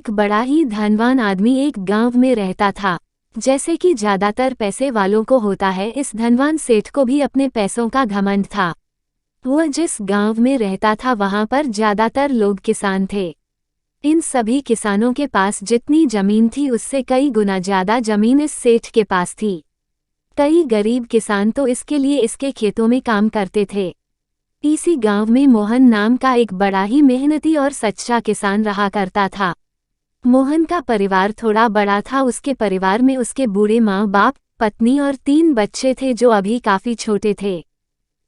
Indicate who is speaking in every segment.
Speaker 1: एक बड़ा ही धनवान आदमी एक गांव में रहता था। जैसे कि ज्यादातर पैसे वालों को होता है, इस धनवान सेठ को भी अपने पैसों का घमंड था। वह जिस गांव में रहता था वहां पर ज्यादातर लोग किसान थे। इन सभी किसानों के पास जितनी जमीन थी उससे कई गुना ज्यादा जमीन इस सेठ के पास थी। कई गरीब किसान तो इसके लिए इसके खेतों में काम करते थे। इसी गांव में मोहन नाम का एक बड़ा ही मेहनती और सच्चा किसान रहा करता था। मोहन का परिवार थोड़ा बड़ा था। उसके परिवार में उसके बूढ़े माँ बाप, पत्नी और 3 बच्चे थे जो अभी काफी छोटे थे।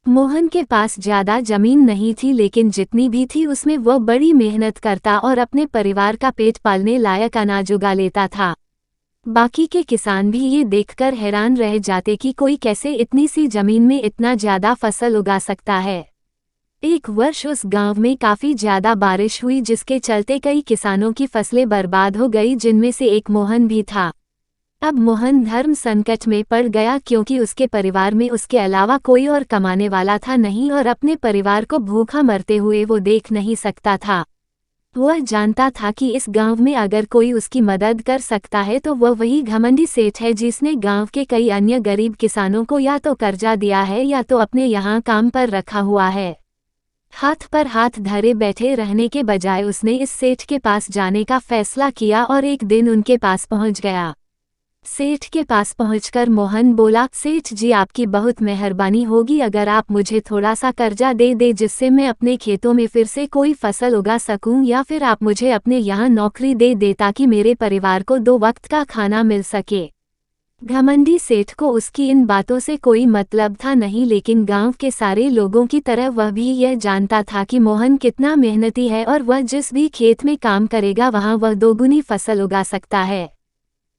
Speaker 1: मोहन के पास ज्यादा जमीन नहीं थी, लेकिन जितनी भी थी उसमें वह बड़ी मेहनत करता और अपने परिवार का पेट पालने लायक अनाज उगा लेता था। बाकी के किसान भी ये देखकर हैरान रह जाते कि कोई कैसे इतनी सी जमीन में इतना ज्यादा फसल उगा सकता है। एक वर्ष उस गांव में काफी ज्यादा बारिश हुई, जिसके चलते कई किसानों की फसलें बर्बाद हो गई, जिनमें से एक मोहन भी था। अब मोहन धर्म संकट में पड़ गया, क्योंकि उसके परिवार में उसके अलावा कोई और कमाने वाला था नहीं और अपने परिवार को भूखा मरते हुए वो देख नहीं सकता था। वह जानता था कि इस गांव में अगर कोई उसकी मदद कर सकता है तो वह वही घमंडी सेठ है, जिसने गांव के कई अन्य गरीब किसानों को या तो कर्जा दिया है या तो अपने यहाँ काम पर रखा हुआ है। हाथ पर हाथ धरे बैठे रहने के बजाय उसने इस सेठ के पास जाने का फैसला किया और एक दिन उनके पास पहुंच गया। सेठ के पास पहुंचकर मोहन बोला, सेठ जी आपकी बहुत मेहरबानी होगी अगर आप मुझे थोड़ा सा कर्जा दे जिससे मैं अपने खेतों में फिर से कोई फसल उगा सकूं, या फिर आप मुझे अपने यहाँ नौकरी दे ताकि मेरे परिवार को 2 वक्त का खाना मिल सके। घमंडी सेठ को उसकी इन बातों से कोई मतलब था नहीं, लेकिन गांव के सारे लोगों की तरह वह भी यह जानता था कि मोहन कितना मेहनती है और वह जिस भी खेत में काम करेगा वहां वह 2 गुनी फसल उगा सकता है।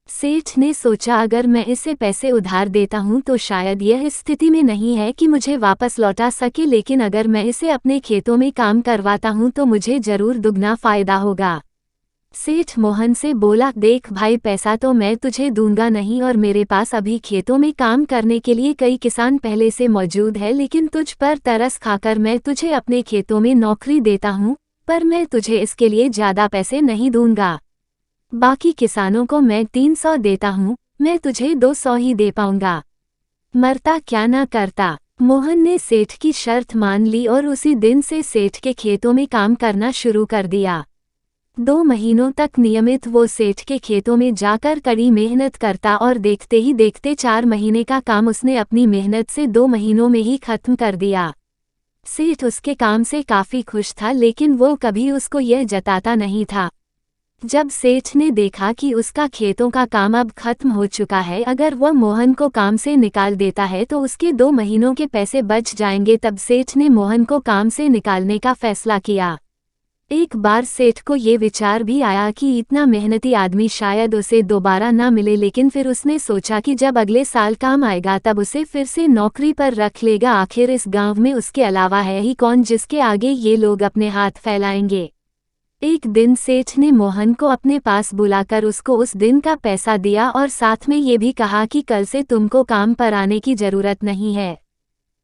Speaker 1: सेठ ने सोचा, अगर मैं इसे पैसे उधार देता हूं तो शायद यह इस स्थिति में नहीं है कि मुझे वापस लौटा सके, लेकिन अगर मैं इसे अपने खेतों में काम करवाता हूं तो मुझे जरूर दुगना फायदा होगा। सेठ मोहन से बोला, देख भाई, पैसा तो मैं तुझे दूंगा नहीं और मेरे पास अभी खेतों में काम करने के लिए कई किसान पहले से मौजूद है, लेकिन तुझ पर तरस खाकर मैं तुझे अपने खेतों में नौकरी देता हूँ, पर मैं तुझे इसके लिए ज्यादा पैसे नहीं दूंगा। बाकी किसानों को मैं 300 देता हूँ, मैं तुझे 200 ही दे पाऊंगा। मरता क्या ना करता। मोहन ने सेठ की शर्त मान ली और उसी दिन से सेठ के खेतों में काम करना शुरू कर दिया। 2 महीनों तक नियमित वो सेठ के खेतों में जाकर कड़ी मेहनत करता और देखते ही देखते 4 महीने का काम उसने अपनी मेहनत से 2 महीनों में ही खत्म कर दिया। सेठ उसके काम से काफी खुश था, लेकिन वो कभी उसको यह जताता नहीं था। जब सेठ ने देखा कि उसका खेतों का काम अब खत्म हो चुका है, अगर वह मोहन को काम से निकाल देता है तो उसके 2 महीनों के पैसे बच जाएंगे, तब सेठ ने मोहन को काम से निकालने का फैसला किया। एक बार सेठ को ये विचार भी आया कि इतना मेहनती आदमी शायद उसे दोबारा ना मिले, लेकिन फिर उसने सोचा कि जब अगले साल काम आएगा तब उसे फिर से नौकरी पर रख लेगा। आखिर इस गांव में उसके अलावा है ही कौन जिसके आगे ये लोग अपने हाथ फैलाएंगे। एक दिन सेठ ने मोहन को अपने पास बुलाकर उसको उस दिन का पैसा दिया और साथ में ये भी कहा कि कल से तुमको काम पर आने की जरूरत नहीं है।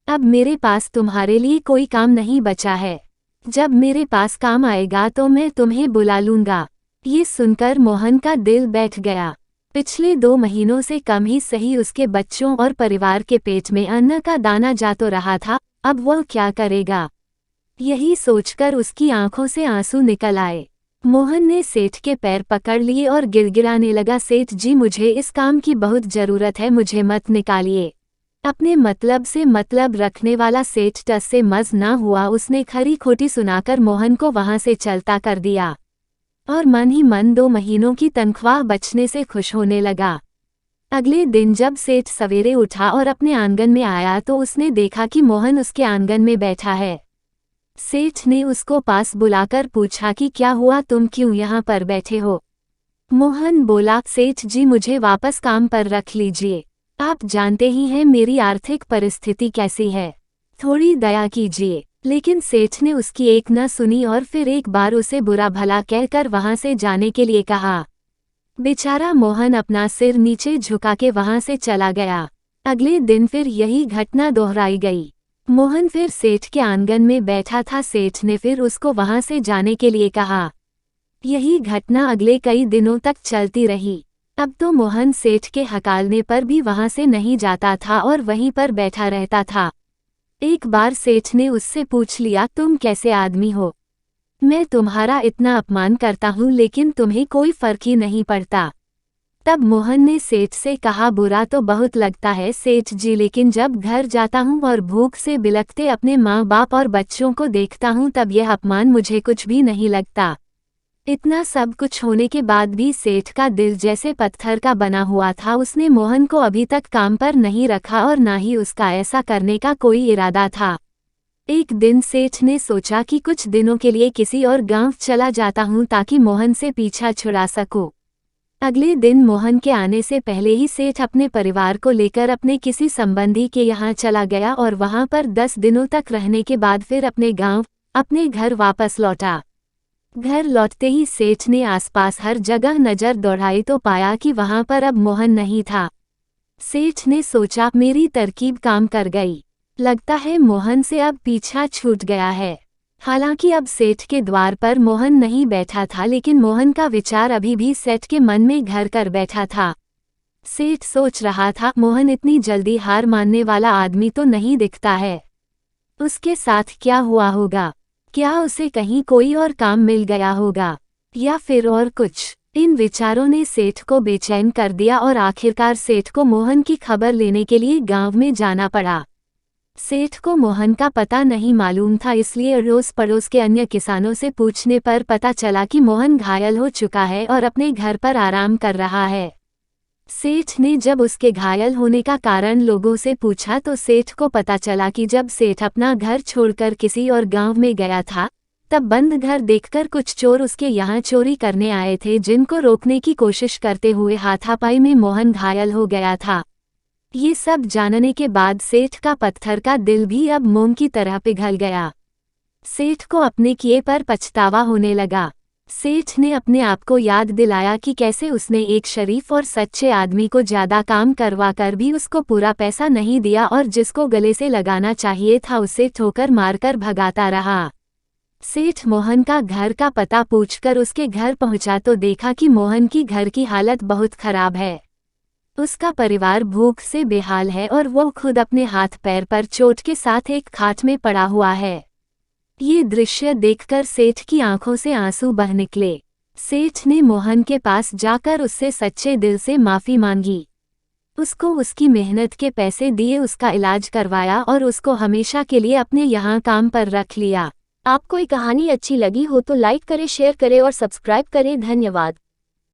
Speaker 1: अब मेरे पास तुम्हारे लिए कोई काम नहीं बचा है। जब मेरे पास काम आएगा तो मैं तुम्हें बुला लूंगा। ये सुनकर मोहन का दिल बैठ गया। पिछले 2 महीनों से कम ही सही उसके बच्चों और परिवार के पेट में अन्न का दाना जा तो रहा था, अब वह क्या करेगा। यही सोचकर उसकी आंखों से आंसू निकल आए। मोहन ने सेठ के पैर पकड़ लिए और गिड़गिड़ाने लगा, सेठ जी मुझे इस काम की बहुत जरूरत है, मुझे मत निकालिए। अपने मतलब से मतलब रखने वाला सेठ टस से मज ना हुआ। उसने खरी खोटी सुनाकर मोहन को वहां से चलता कर दिया और मन ही मन 2 महीनों की तनख्वाह बचने से खुश होने लगा। अगले दिन जब सेठ सवेरे उठा और अपने आंगन में आया तो उसने देखा कि मोहन उसके आंगन में बैठा है। सेठ ने उसको पास बुलाकर पूछा कि क्या हुआ, तुम क्यों यहाँ पर बैठे हो। मोहन बोला, सेठ जी मुझे वापस काम पर रख लीजिए, आप जानते ही हैं मेरी आर्थिक परिस्थिति कैसी है, थोड़ी दया कीजिए। लेकिन सेठ ने उसकी एक न सुनी और फिर एक बार उसे बुरा भला कहकर वहां से जाने के लिए कहा। बेचारा मोहन अपना सिर नीचे झुका के वहां से चला गया। अगले दिन फिर यही घटना दोहराई गई। मोहन फिर सेठ के आंगन में बैठा था। सेठ ने फिर उसको वहां से जाने के लिए कहा। यही घटना अगले कई दिनों तक चलती रही। अब तो मोहन सेठ के हकालने पर भी वहां से नहीं जाता था और वहीं पर बैठा रहता था। एक बार सेठ ने उससे पूछ लिया, तुम कैसे आदमी हो? मैं तुम्हारा इतना अपमान करता हूँ लेकिन तुम्हें कोई फर्क ही नहीं पड़ता। तब मोहन ने सेठ से कहा, बुरा तो बहुत लगता है सेठ जी, लेकिन जब घर जाता हूँ और भूख से बिलखते अपने माँ बाप और बच्चों को देखता हूँ तब यह अपमान मुझे कुछ भी नहीं लगता। इतना सब कुछ होने के बाद भी सेठ का दिल जैसे पत्थर का बना हुआ था। उसने मोहन को अभी तक काम पर नहीं रखा और ना ही उसका ऐसा करने का कोई इरादा था। एक दिन सेठ ने सोचा कि कुछ दिनों के लिए किसी और गांव चला जाता हूँ ताकि मोहन से पीछा छुड़ा सकूं। अगले दिन मोहन के आने से पहले ही सेठ अपने परिवार को लेकर अपने किसी संबंधी के यहाँ चला गया और वहां पर 10 दिनों तक रहने के बाद फिर अपने गांव, अपने घर वापस लौटा। घर लौटते ही सेठ ने आसपास हर जगह नजर दौड़ाई तो पाया कि वहां पर अब मोहन नहीं था। सेठ ने सोचा, मेरी तरकीब काम कर गई, लगता है मोहन से अब पीछा छूट गया है। हालांकि अब सेठ के द्वार पर मोहन नहीं बैठा था, लेकिन मोहन का विचार अभी भी सेठ के मन में घर कर बैठा था। सेठ सोच रहा था, मोहन इतनी जल्दी हार मानने वाला आदमी तो नहीं दिखता है। उसके साथ क्या हुआ होगा? क्या उसे कहीं कोई और काम मिल गया होगा या फिर और कुछ? इन विचारों ने सेठ को बेचैन कर दिया और आखिरकार सेठ को मोहन की खबर लेने के लिए गांव में जाना पड़ा। सेठ को मोहन का पता नहीं मालूम था, इसलिए अड़ोस पड़ोस के अन्य किसानों से पूछने पर पता चला कि मोहन घायल हो चुका है और अपने घर पर आराम कर रहा है। सेठ ने जब उसके घायल होने का कारण लोगों से पूछा तो सेठ को पता चला कि जब सेठ अपना घर छोड़कर किसी और गांव में गया था तब बंद घर देखकर कुछ चोर उसके यहाँ चोरी करने आए थे, जिनको रोकने की कोशिश करते हुए हाथापाई में मोहन घायल हो गया था। ये सब जानने के बाद सेठ का पत्थर का दिल भी अब मोम की तरह पिघल गया। सेठ को अपने किए पर पछतावा होने लगा। सेठ ने अपने आप को याद दिलाया कि कैसे उसने एक शरीफ और सच्चे आदमी को ज्यादा काम करवा कर भी उसको पूरा पैसा नहीं दिया और जिसको गले से लगाना चाहिए था उसे ठोकर मारकर भगाता रहा। सेठ मोहन का घर का पता पूछकर उसके घर पहुंचा तो देखा कि मोहन की घर की हालत बहुत खराब है। उसका परिवार भूख से बेहाल है और वो खुद अपने हाथ पैर पर चोट के साथ एक खाट में पड़ा हुआ है। ये दृश्य देखकर सेठ की आंखों से आंसू बह निकले। सेठ ने मोहन के पास जाकर उससे सच्चे दिल से माफी मांगी। उसको उसकी मेहनत के पैसे दिए, उसका इलाज करवाया और उसको हमेशा के लिए अपने यहाँ काम पर रख लिया। आपको ये कहानी अच्छी लगी हो तो लाइक करें, शेयर करें और सब्सक्राइब करें। धन्यवाद।